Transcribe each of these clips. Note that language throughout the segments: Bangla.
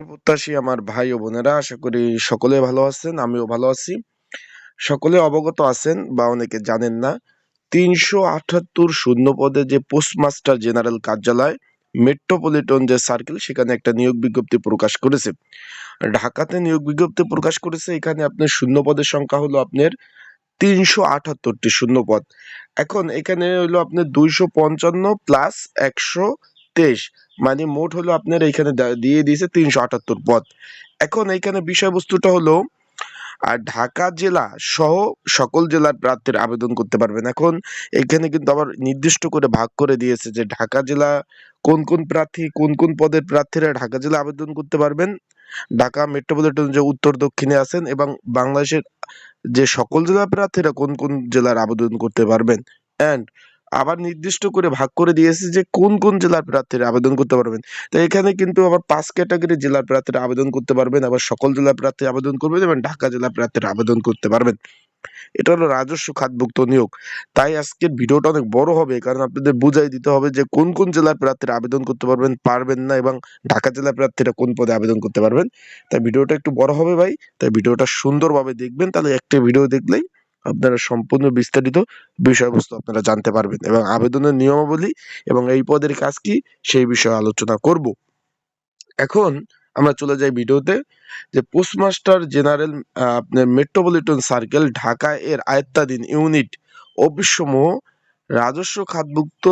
প্রত্যাশী আমার ভাই ও বোনেরা, আশা করি সকলে ভালো আছেন। আমিও ভালো আছি। সকলে অবগত আছেন বা অনেকে জানেন না, ৩৭৮ শূন্য পদে যে পোস্টমাস্টার জেনারেল কার্যালয় মেট্রোপলিটন যে সার্কেল, সেখানে একটা নিয়োগ বিজ্ঞপ্তি প্রকাশ করেছে। ঢাকাতে নিয়োগ বিজ্ঞপ্তি প্রকাশ করেছে। এখানে আপনার শূন্য পদের সংখ্যা হলো আপনার ৩৭৮টি শূন্য পদ। এখন এখানে হলো আপনার ২৫৫ প্লাস ১২৩, মানে মোট হলো আপনার এখানে দিয়ে দিয়েছে ৩৭৮ পদ। এখন এখানে বিষয়বস্তুটা হলো ঢাকা জেলা সহ সকল জেলার প্রার্থীরা আবেদন করতে পারবেন। এখন এখানে কিন্তু আবার নির্দিষ্ট করে ভাগ করে দিয়েছে যে ঢাকা জেলা কোন কোন প্রার্থী, কোন কোন পদের প্রার্থীরা ঢাকা জেলা আবেদন করতে পারবেন, ঢাকা মেট্রোপলিটন যে উত্তর দক্ষিণে আছেন, এবং বাংলাদেশের যে সকল জেলার প্রার্থীরা কোন কোন জেলার আবেদন করতে পারবেন। অ্যান্ড আবার নির্দিষ্ট করে ভাগ করে দিয়েছে যে কোন কোন জেলার প্রার্থীরা আবেদন করতে পারবেন। তো এখানে কিন্তু আবার ৫ ক্যাটাগরি জেলার প্রার্থীরা আবেদন করতে পারবেন, আবার সকল জেলার প্রার্থী আবেদন করবেন এবং ঢাকা জেলার প্রার্থীরা আবেদন করতে পারবেন। এটা হলো রাজস্ব খাতভুক্ত নিয়োগ। তাই আজকের ভিডিওটা অনেক বড় হবে, কারণ আপনাদের বুঝাই দিতে হবে যে কোন কোন জেলার প্রার্থীরা আবেদন করতে পারবেন না, এবং ঢাকা জেলার প্রার্থীরা কোন পদে আবেদন করতে পারবেন। তাই ভিডিওটা একটু বড় হবে ভাই, তাই ভিডিওটা সুন্দরভাবে দেখবেন। তাহলে একটা ভিডিও দেখলেই আপনারা সম্পূর্ণ বিস্তারিত বিষয়বস্তু আপনারা জানতে পারবেন, এবং আবেদনের নিয়মাবলী এবং এই পদের কাজ কি সেই বিষয়ে আলোচনা করব। এখন আমরা চলে যাই ভিডিওতে। যে পোস্টমাস্টার জেনারেল আপনার মেট্রোপলিটন সার্কেল ঢাকা এর আয়ত্তাধীন ইউনিট অফিসসমূহ রাজস্ব খাতভুক্ত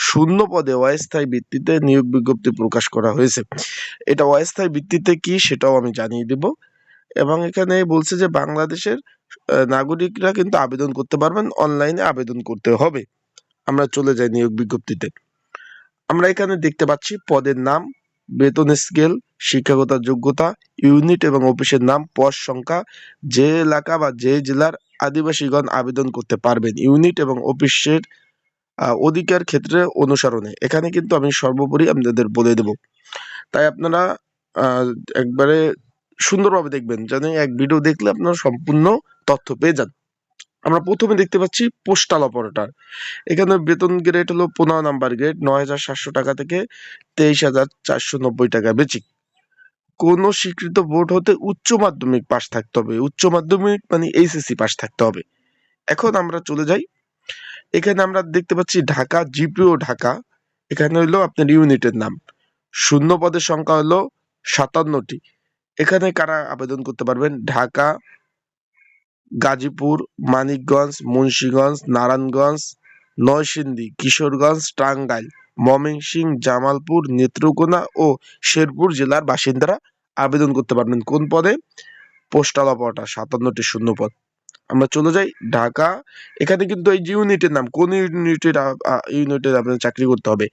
শূন্য পদে অস্থায়ী ভিত্তিতে নিয়োগ বিজ্ঞপ্তি প্রকাশ করা হয়েছে। এটা অস্থায়ী ভিত্তিতে কি সেটাও আমি জানিয়ে দেব। এবং এখানে বলছে যে বাংলাদেশের নাগরিকরা কিন্তু আবেদন করতে পারবেন, অনলাইনে আবেদন করতে হবে। আমরা চলে যাই নিয়োগ বিজ্ঞপ্তিতে। আমরা এখানে দেখতে পাচ্ছি পদের নাম, বেতন স্কেল, শিক্ষাগত যোগ্যতা, ইউনিট এবং অফিসের নাম, পদ সংখ্যা, যে এলাকা বা যে জেলার আদিবাসীগণ আবেদন করতে পারবেন, ইউনিট এবং অফিসের অধিকার ক্ষেত্রে অনুসরণে। এখানে কিন্তু আমি সর্বোপরি আপনাদের বলে দেব, তাই আপনারা একবারে সুন্দরভাবে দেখবেন, যেন এক ভিডিও দেখলে আপনারা সম্পূর্ণ তথ্য পেয়ে যান। আমরা প্রথমে দেখতে পাচ্ছি পোস্টাল অপারেটর। এখানে বেতন গ্রেড হলো 15 নাম্বার গ্রেড, ৯,৭০০ টাকা থেকে 23,490 টাকা বেচিক। কোন স্বীকৃত বোর্ড হতে উচ্চ মাধ্যমিক পাশ থাকতে হবে, উচ্চ মাধ্যমিক মানে এইচএসসি পাশ থাকতে হবে। এখন আমরা চলে যাই, এখানে আমরা দেখতে পাচ্ছি ঢাকা জিপিও ঢাকা। এখানে হলো আপনার ইউনিটের নাম। শূন্য পদের সংখ্যা হলো 57টি। এখানে কারা আবেদন করতে পারবেন? ঢাকা, গাজীপুর, মানিকগঞ্জ, মুন্সিগঞ্জ, নারায়ণগঞ্জ, নরসিংদী, কিশোরগঞ্জ, টাঙ্গাইল, ময়মনসিংহ, জামালপুর, নেত্রকোনা ও শেরপুর জেলার বাসিন্দারা আবেদন করতে পারবেন। কোন পদে? পোস্টাল অপারেটর, 57টি শূন্য পদ। আমরা চলে যাই ঢাকা। এখানে কিন্তু এই যে ইউনিটের নাম, কোন ইউনিটের আপনার চাকরি করতে হবে।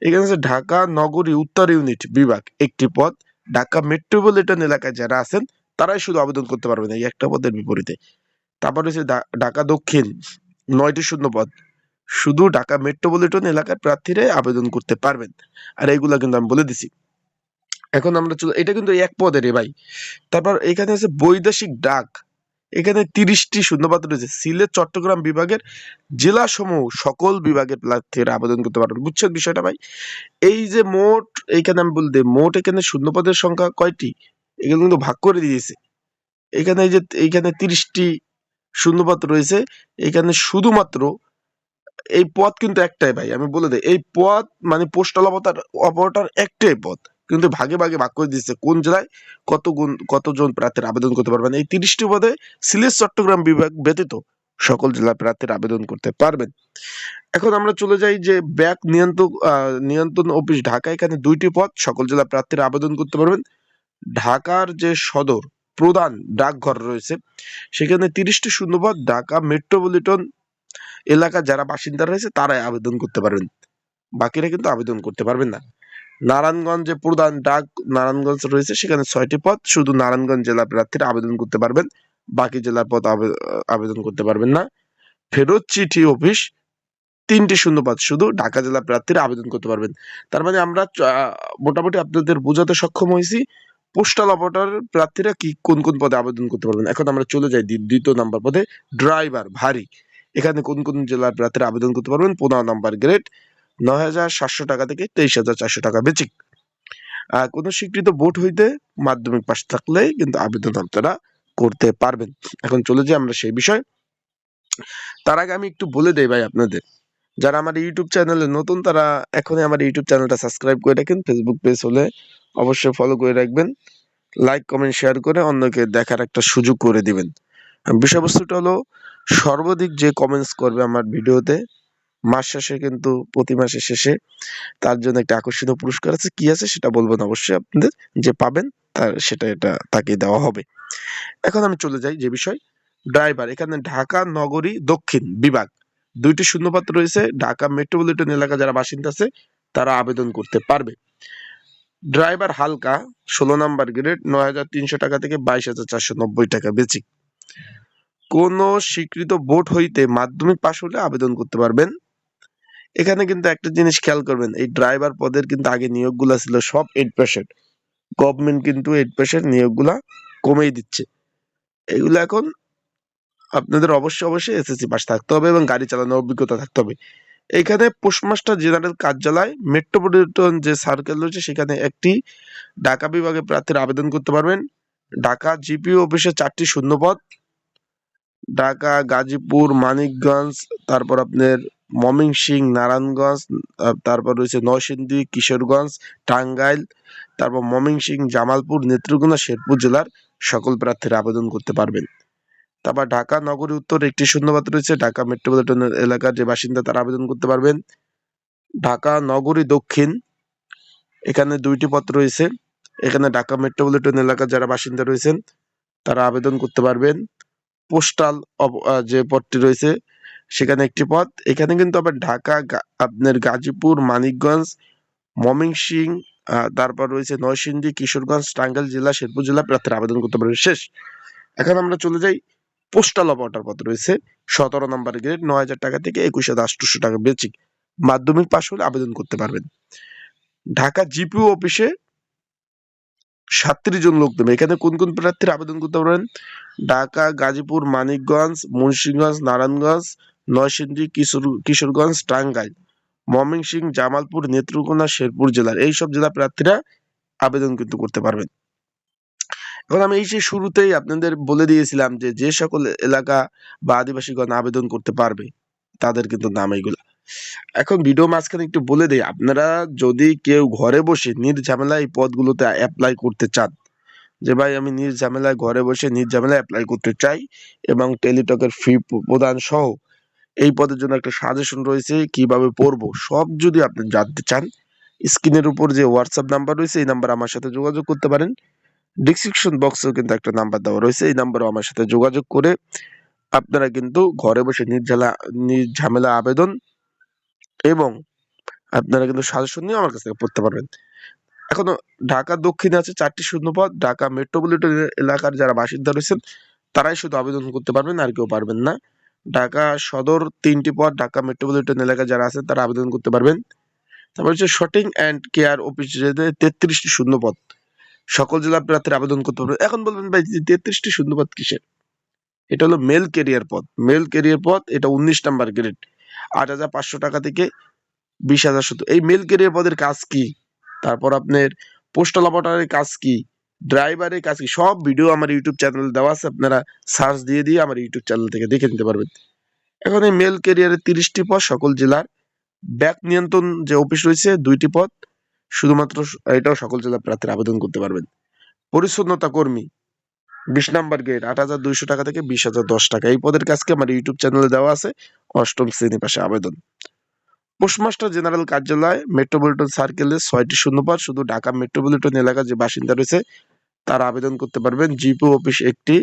এখানে আছে ঢাকা নগরী উত্তর ইউনিট বিভাগ, একটি পদ। ঢাকা মেট্রোপলিটন এলাকায় যারা আছেন তারাই শুধু আবেদন করতে পারবেন এই একটা পদের বিপরীতে। তারপর হচ্ছে ঢাকা দক্ষিণ, 9টি শূন্য পদ। শুধু ঢাকা মেট্রোপলিটন এলাকার প্রার্থীরাই আবেদন করতে পারবেন। আর এইগুলা কিন্তু আমি বলে দিছি। এখন আমরা এটা কিন্তু এক পদের রে ভাই। তারপর এখানে আছে বৈদেশিক ডাক। এখানে 30টি শূন্যপদ রয়েছে। সিলেট চট্টগ্রাম বিভাগের জেলাসমূহ সকল বিভাগের প্রার্থীরা আবেদন করতে পারবেন। বুঝছেন বিষয়টা ভাই? এই যে মোট, এইখানে আমি বলে দিই, মোট এখানে শূন্যপদের সংখ্যা কয়টি এগুলো কিন্তু ভাগ করে দিয়েছে। এখানে এই যে এইখানে 30টি শূন্যপদ রয়েছে। এখানে শুধুমাত্র এই পদ কিন্তু একটাই ভাই, আমি বলে দেই, এই পদ মানে পোস্টাল অপারেটর একটাই পদ, কিন্তু ভাগে ভাগে ভাগ করে দিচ্ছে কোন জেলায় কতজন প্রার্থীর আবেদন করতে পারবেন। এই 30টি পদে সিলেট চট্টগ্রাম বিভাগ ব্যতীত সকল জেলার প্রার্থীরা আবেদন করতে পারবেন। এখন আমরা চলে যাই যে ব্যাংক নিয়ন্ত্রণ অফিস ঢাকা। এখানে 2টি পদ, সকল জেলার প্রার্থীরা আবেদন করতে পারবেন। ঢাকার যে সদর প্রধান ডাকঘর রয়েছে, সেখানে 30টি শূন্যপদ। ঢাকা মেট্রোপলিটন এলাকার যারা বাসিন্দা রয়েছে তারাই আবেদন করতে পারবেন, বাকিরা কিন্তু আবেদন করতে পারবেন না। নারায়ণগঞ্জে প্রধান ডাক নারায়ণগঞ্জ রয়েছে, সেখানে 6টি পদ। শুধু নারায়ণগঞ্জ জেলার প্রার্থীরা আবেদন করতে পারবেন, বাকি জেলার পদ আবেদন করতে পারবেন না। ফেরত চিঠি অফিস, 3টি শূন্যপদ, শুধু ঢাকা জেলা প্রার্থীরা আবেদন করতে পারবেন। তার মানে আমরা মোটামুটি আপনাদের বোঝাতে সক্ষম হয়েছি পোস্টাল অপারেটর প্রার্থীরা কি কোন কোন পদে আবেদন করতে পারবেন। এখন আমরা চলে যাই দ্বিতীয় নাম্বার পদে, ড্রাইভার ভারী। এখানে কোন কোন জেলার প্রার্থীরা আবেদন করতে পারবেন? 15 নাম্বার গ্রেড, 9,700 টাকা থেকে 23,400 টাকা বেচিক। কোনো স্বীকৃত বোর্ড হইতে মাধ্যমিক পাস থাকলেই কিন্তু আবেদন আপনারা করতে পারবেন। এখন চলে যাই আমরা সেই বিষয়। তার আগে আমি একটু বলে দেই ভাই আপনাদের, যারা আমার ইউটিউব চ্যানেলে নতুন তারা এখনই আমার ইউটিউব চ্যানেলটা সাবস্ক্রাইব করে রাখেন, ফেসবুক পেজ হলে অবশ্যই ফলো করে রাখবেন, লাইক কমেন্ট শেয়ার করে অন্যকে দেখার একটা সুযোগ করে দিবেন। বিষয়বস্তুটা হলো, সর্বাধিক যে কমেন্টস করবে আমার ভিডিওতে মাস শেষে কিন্তু প্রতি মাসের শেষে তার জন্য একটা আকর্ষণীয় পুরস্কার আছে, কি আছে সেটা বলবো না অবশ্যই আপনাদের, যে পাবেন তার সেটা তাকে দেওয়া হবে। এখন আমি চলে যাই যে বিষয়, ড্রাইভার। এখানে ঢাকা নগরী দক্ষিণ বিভাগ 2টি শূন্যপদ রয়েছে। ঢাকা মেট্রোপলিটন এলাকা যারা বাসিন্দা আছে তারা আবেদন করতে পারবে। ড্রাইভার হালকা 16 নাম্বার গ্রেড 9,300 টাকা থেকে 22,490 টাকা বেচিক। কোন স্বীকৃত বোর্ড হইতে মাধ্যমিক পাশ হলে আবেদন করতে পারবেন। এখানে কিন্তু একটা জিনিস খেয়াল করবেন, এই ড্রাইভার পদের কিন্তু আগে নিয়োগগুলা ছিল সব 8%। গভর্নমেন্ট কিন্তু 8% নিয়োগগুলা কমিয়ে দিচ্ছে। এগুলো এখন আপনাদের অবশ্যই এসএসসি পাস থাকতে হবে এবং গাড়ি চালানোর অভিজ্ঞতা থাকতে হবে। এখানে পোস্টমাস্টার জেনারেল কার্যালয় মেট্রোপলিটন যে সার্কেল রয়েছে সেখানে একটি, ঢাকা বিভাগে প্রার্থীরা আবেদন করতে পারবেন। ঢাকা জিপিও অফিসে 4টি শূন্যপদ, ঢাকা, গাজীপুর, মানিকগঞ্জ, তারপর আপনার ময়মনসিংহ, নারায়ণগঞ্জ, তারপর রয়েছে নরসিংদী, কিশোরগঞ্জ, টাঙ্গাইল, তারপর ময়মনসিংহ, জামালপুর, নেত্রকোনা, শেরপুর জেলার সকল প্রার্থীরা আবেদন করতে পারবেন। তারপর ঢাকা নগরী উত্তর একটি শূন্যপদ রয়েছে, ঢাকা মেট্রোপলিটন এলাকার যে বাসিন্দা তারা আবেদন করতে পারবেন। ঢাকা নগরী দক্ষিণ এখানে 2টি পদ রয়েছে, এখানে ঢাকা মেট্রোপলিটন এলাকার যারা বাসিন্দা রয়েছেন তারা আবেদন করতে পারবেন। পোস্টাল যে পদটি রয়েছে সেখানে একটি পদ, এখানে কিন্তু আবার ঢাকা, আপনার গাজীপুর, মানিকগঞ্জ, ময়মনসিংহ, তারপর রয়েছে নরসিংদী, কিশোরগঞ্জ, টাঙ্গাইল জেলা, শেরপুর জেলা প্রার্থীরা আবেদন করতে পারবেন। শেষ। এখন আমরা চলে যাই, পোস্টাল অপারেটর পদ রয়েছে 17 নম্বর গ্রেড 9,000 টাকা থেকে 21,800 টাকা বেচিক। মাধ্যমিক পাশ হলে আবেদন করতে পারবেন। ঢাকা জিপিও অফিসে 37 জন লোক দেবে। এখানে কোন কোন প্রার্থীরা আবেদন করতে পারবেন? ঢাকা, গাজীপুর, মানিকগঞ্জ, মুন্সিগঞ্জ, নারায়ণগঞ্জ, নরসিংদী, কিশোরগঞ্জ, টাঙ্গাইল, ময়মনসিংহ, জামালপুর, নেত্রকোনা, শেরপুর জেলার এইসব জেলা প্রার্থীরা আবেদন কিন্তু করতে পারবেন। এখন আমি এই যে শুরুতেই আপনাদের বলে দিয়েছিলাম যে যে সকল এলাকা বা আদিবাসীগণ আবেদন করতে পারবে তাদের কিন্তু নাম এইগুলা। এখন ভিডিও মাঝখানে একটু বলে দেই, আপনারা যদি কেউ ঘরে বসে নির্ঝামেলায় এই পদগুলোতে অ্যাপ্লাই করতে চান, যে ভাই আমি নির্ঝামেলায় ঘরে বসে নির্ঝামেলায় অ্যাপ্লাই করতে চাই এবং টেলিটকের ফি প্রদান সহ এই পদের জন্য একটা সাজেশন রয়েছে কিভাবে পড়বো, সব যদি আপনি জানতে চান, স্ক্রিনের উপর যে হোয়াটসঅ্যাপ নাম্বার রয়েছে এই নাম্বার আমার সাথে যোগাযোগ করতে পারেন। ডিসক্রিপশন বক্সেও কিন্তু একটা নাম্বার দেওয়া রয়েছে, এই নাম্বারও আমার সাথে যোগাযোগ করে আপনারা কিন্তু ঘরে বসে নির্ঝামেলা আবেদন এবং আপনারা কিন্তু সাজেশন নিয়ে আমার কাছ থেকে পড়তে পারবেন। এখনো ঢাকা দক্ষিণে আছে 4টি শূন্যপদ, ঢাকা মেট্রোপলিটন এলাকার যারা বাসিন্দা রয়েছেন তারাই শুধু আবেদন করতে পারবেন, আর কেউ পারবেন না। ঢাকা সদর 3টি পদ, ঢাকা মেট্রোপলিটন এলাকায় যারা আছেন তারা আবেদন করতে পারবেন। তারপর হচ্ছে শটিং অ্যান্ড কেয়ার অফিস 33টি শূন্যপদ, সকল জেলা প্রার্থীরা আবেদন করতে পারবেন। এখন বলবেন ভাই 33টি শূন্যপদ কিসের? এটা হলো মেল কেরিয়ার পদ। মেল কেরিয়ার পদ এটা 19 নাম্বার গ্রেড 8,500 টাকা থেকে 20,000। এই মেল কেরিয়ার পদের কাজ কি, তারপর আপনার পোস্টাল অপারেটরের কাজ কি, ড্রাইভারের কাজ কি, সব ভিডিও আমার ইউটিউব চ্যানেলে দেওয়া আছে, আপনারা সার্চ দিয়ে আমার ইউটিউব চ্যানেল থেকে দেখে নিতে পারবেন। এখন এই মেল কেরিয়ারের 30টি পদ সকল জেলার। ব্যাক নিয়ন্ত্রণ যে অফিস রয়েছে 2টি পদ, শুধুমাত্র এটাও সকল জেলা প্রার্থীরা আবেদন করতে পারবেন। পরিচ্ছন্নতা কর্মী 20 নাম্বার গ্রেড 8,200 টাকা থেকে 20,010 টাকা। এই পদের কাজকে আমার ইউটিউব চ্যানেলে দেওয়া আছে, 8ম শ্রেণী পাশে আবেদন। পোস্টমাস্টার জেনারেল কার্যালয় মেট্রোপলিটন সার্কেলে 6টি শূন্যপদ, শুধু ঢাকা মেট্রোপলিটন এলাকার যে বাসিন্দা রয়েছে তারা আবেদন করতে পারবেন। জিপিও অফিস একটি,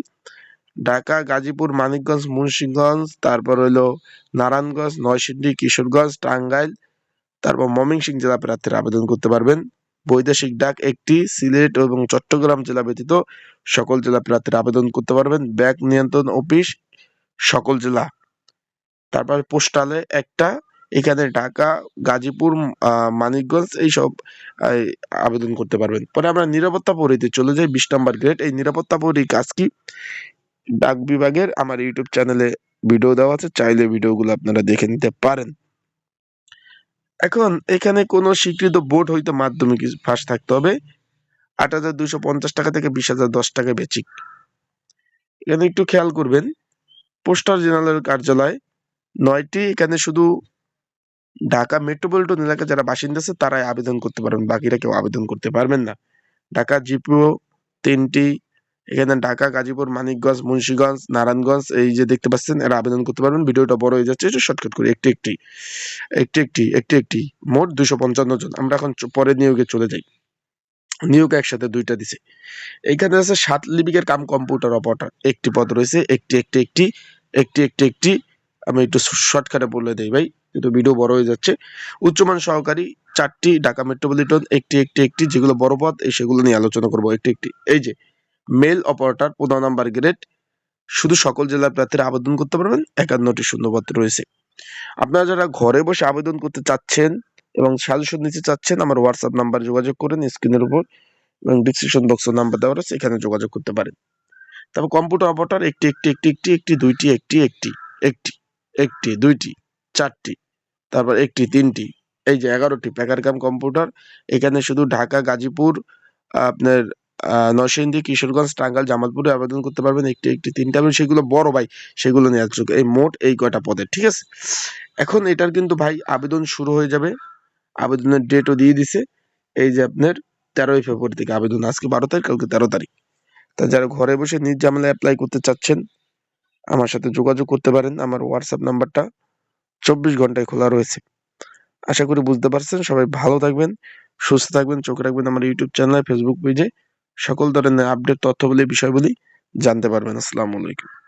ঢাকা, গাজীপুর, মানিকগঞ্জ, মুন্সিগঞ্জ, তারপর হইলো নারায়ণগঞ্জ, নরসিংদী, কিশোরগঞ্জ, টাঙ্গাইল, তারপর ময়মনসিংহ জেলা প্রার্থীরা আবেদন করতে পারবেন। বৈদেশিক ডাক একটি, সিলেট এবং চট্টগ্রাম জেলা ব্যতীত সকল জেলা প্রার্থীরা আবেদন করতে পারবেন। ব্যাংক নিয়ন্ত্রণ অফিস সকল জেলা। তারপর পোস্টালে একটা, এখানে ঢাকা, গাজীপুর, মানিকগঞ্জ এইসব আবেদন করতে পারবেন। পরে আমরা নিরাপত্তা প্রহরীতে চলে যাই 20 নাম্বার গ্রেড। এই নিরাপত্তা প্রহরী কাজ কি? ডাক বিভাগের আমার ইউটিউব চ্যানেলে ভিডিও দেওয়া আছে, চাইলে ভিডিওগুলো আপনারা দেখে নিতে পারেন। এখন এখানে কোনো স্বীকৃত বোর্ড হইতে মাধ্যমিক পাস থাকতে হবে। 8,250 টাকা থেকে 20,010 টাকা বেচিক। এখানে একটু খেয়াল করবেন, পোস্টাল জেনারেল কার্যালয় 9টি, এখানে শুধু ঢাকা মেট্রোপলিটন এলাকায় যারা বাসিন্দা আছে তারাই আবেদন করতে পারবেন, বাকিরা কেউ আবেদন করতে পারবেন না। ঢাকা জিপিও 3টি, এখানে ঢাকা, গাজীপুর, মানিকগঞ্জ, মুন্সিগঞ্জ, নারায়ণগঞ্জ, এই যে দেখতে পাচ্ছেন এরা আবেদন করতে পারবেন। ভিডিওটা বড় হয়ে যাচ্ছে, একটু শর্টকাট করে একটি মোট 255 জন। আমরা এখন পরের নিয়োগে চলে যাই। নিয়োগ একসাথে 2টা দিছে। এইখানে আছে 7 লিপিকের কাম কম্পিউটার অপারেটর, একটি পদ রয়েছে। একটি আমি একটু শর্টকাটে বলে দেই ভাই, কিন্তু ভিডিও বড় হয়ে যাচ্ছে। উচ্চমান সহকারী 4টি, ঢাকা মেট্রোপলিটন একটি, যেগুলো বড় পদ সেগুলো নিয়ে আলোচনা করবো একটি। এই যে মেল অপারেটর 15 নাম্বার গ্রেড, শুধু সকল জেলার প্রার্থীরা আবেদন করতে পারবেন, 51টি শূন্যপদ রয়েছে। আপনারা যারা ঘরে বসে আবেদন করতে চাচ্ছেন এবং সাজেশন নিতে চাচ্ছেন, আমার হোয়াটসঅ্যাপ নাম্বার যোগাযোগ করেন, স্ক্রিনের উপর এবং ডিসক্রিপশন বক্সে নাম্বার দেওয়া আছে, এখানে যোগাযোগ করতে পারেন। তারপর কম্পিউটার অপারেটর একটি, দুইটি, 4টি, তারপর 3টি, এই যে 11টি প্যাকার কাম কম্পিউটার। এখানে শুধু ঢাকা, গাজীপুর, আপনার নরসিংদী, কিশোরগঞ্জ, টাঙ্গাইল, জামালপুরে আবেদন করতে পারবেন, 3টা, এবং সেগুলো বড় ভাই, সেগুলো নিয়ে আসুক। এই মোট এই কয়টা পদে, ঠিক আছে। এখন এটার কিন্তু ভাই আবেদন শুরু হয়ে যাবে, আবেদনের ডেটও দিয়ে দিছে। এই যে আপনার 13ই ফেব্রুয়ারি থেকে আবেদন, আজকে 12 তারিখ, কালকে 13 তারিখ। তা যারা ঘরে বসে নিজ ঝামেলায় অ্যাপ্লাই করতে চাচ্ছেন, আমার সাথে যোগাযোগ করতে পারেন। আমার হোয়াটসঅ্যাপ নাম্বারটা 24 ঘন্টায় খোলা রয়েছে। আশা করি বুঝতে পারছেন। সবাই ভালো থাকবেন, সুস্থ থাকবেন, চোখ রাখবেন আমার ইউটিউব চ্যানেলে, ফেসবুক পেজে। সকল ধরনের আপডেট তথ্যবলী বিষয়বলী জানতে পারবেন। আসসালামু আলাইকুম।